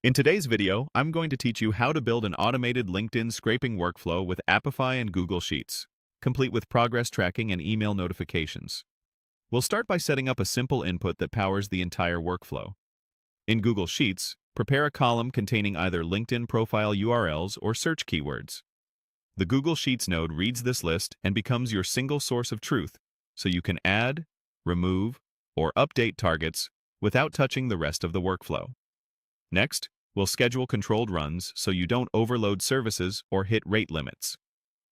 In today's video, I'm going to teach you how to build an automated LinkedIn scraping workflow with Apify and Google Sheets, complete with progress tracking and email notifications. We'll start by setting up a simple input that powers the entire workflow. In Google Sheets, prepare a column containing either LinkedIn profile URLs or search keywords. The Google Sheets node reads this list and becomes your single source of truth, so you can add, remove, or update targets without touching the rest of the workflow. Next, we'll schedule controlled runs so you don't overload services or hit rate limits.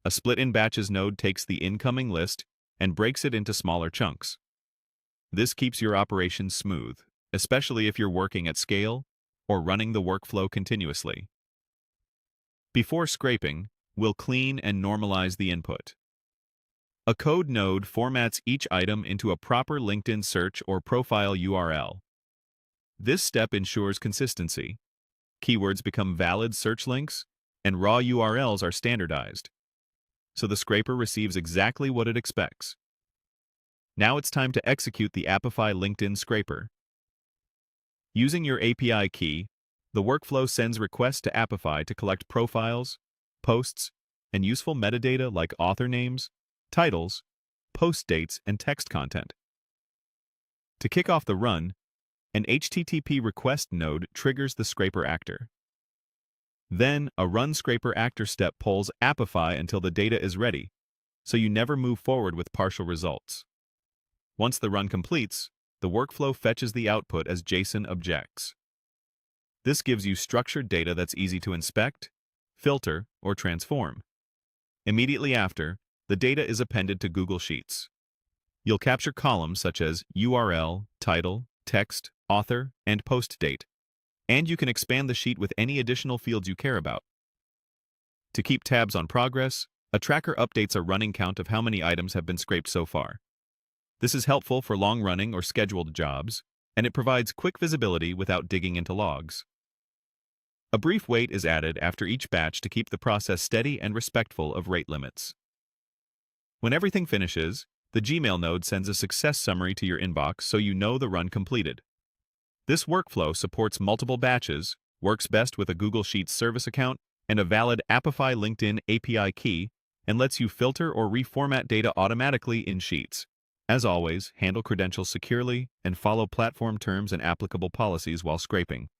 A split-in batches node takes the incoming list and breaks it into smaller chunks. This keeps your operations smooth, especially if you're working at scale or running the workflow continuously. Before scraping, we'll clean and normalize the input. A code node formats each item into a proper LinkedIn search or profile URL. This step ensures consistency. Keywords become valid search links, and raw URLs are standardized, so the scraper receives exactly what it expects. Now it's time to execute the Apify LinkedIn scraper. Using your API key, the workflow sends requests to Apify to collect profiles, posts, and useful metadata like author names, titles, post dates, and text content. To kick off the run, an HTTP request node triggers the scraper actor. Then, a run scraper actor step polls Apify until the data is ready, so you never move forward with partial results. Once the run completes, the workflow fetches the output as JSON objects. This gives you structured data that's easy to inspect, filter, or transform. Immediately after, the data is appended to Google Sheets. You'll capture columns such as URL, title, text, author, and post date, and you can expand the sheet with any additional fields you care about. To keep tabs on progress, a tracker updates a running count of how many items have been scraped so far. This is helpful for long-running or scheduled jobs, and it provides quick visibility without digging into logs. A brief wait is added after each batch to keep the process steady and respectful of rate limits. When everything finishes, the Gmail node sends a success summary to your inbox so you know the run completed. This workflow supports multiple batches, works best with a Google Sheets service account, and a valid Apify LinkedIn API key, and lets you filter or reformat data automatically in Sheets. As always, handle credentials securely and follow platform terms and applicable policies while scraping.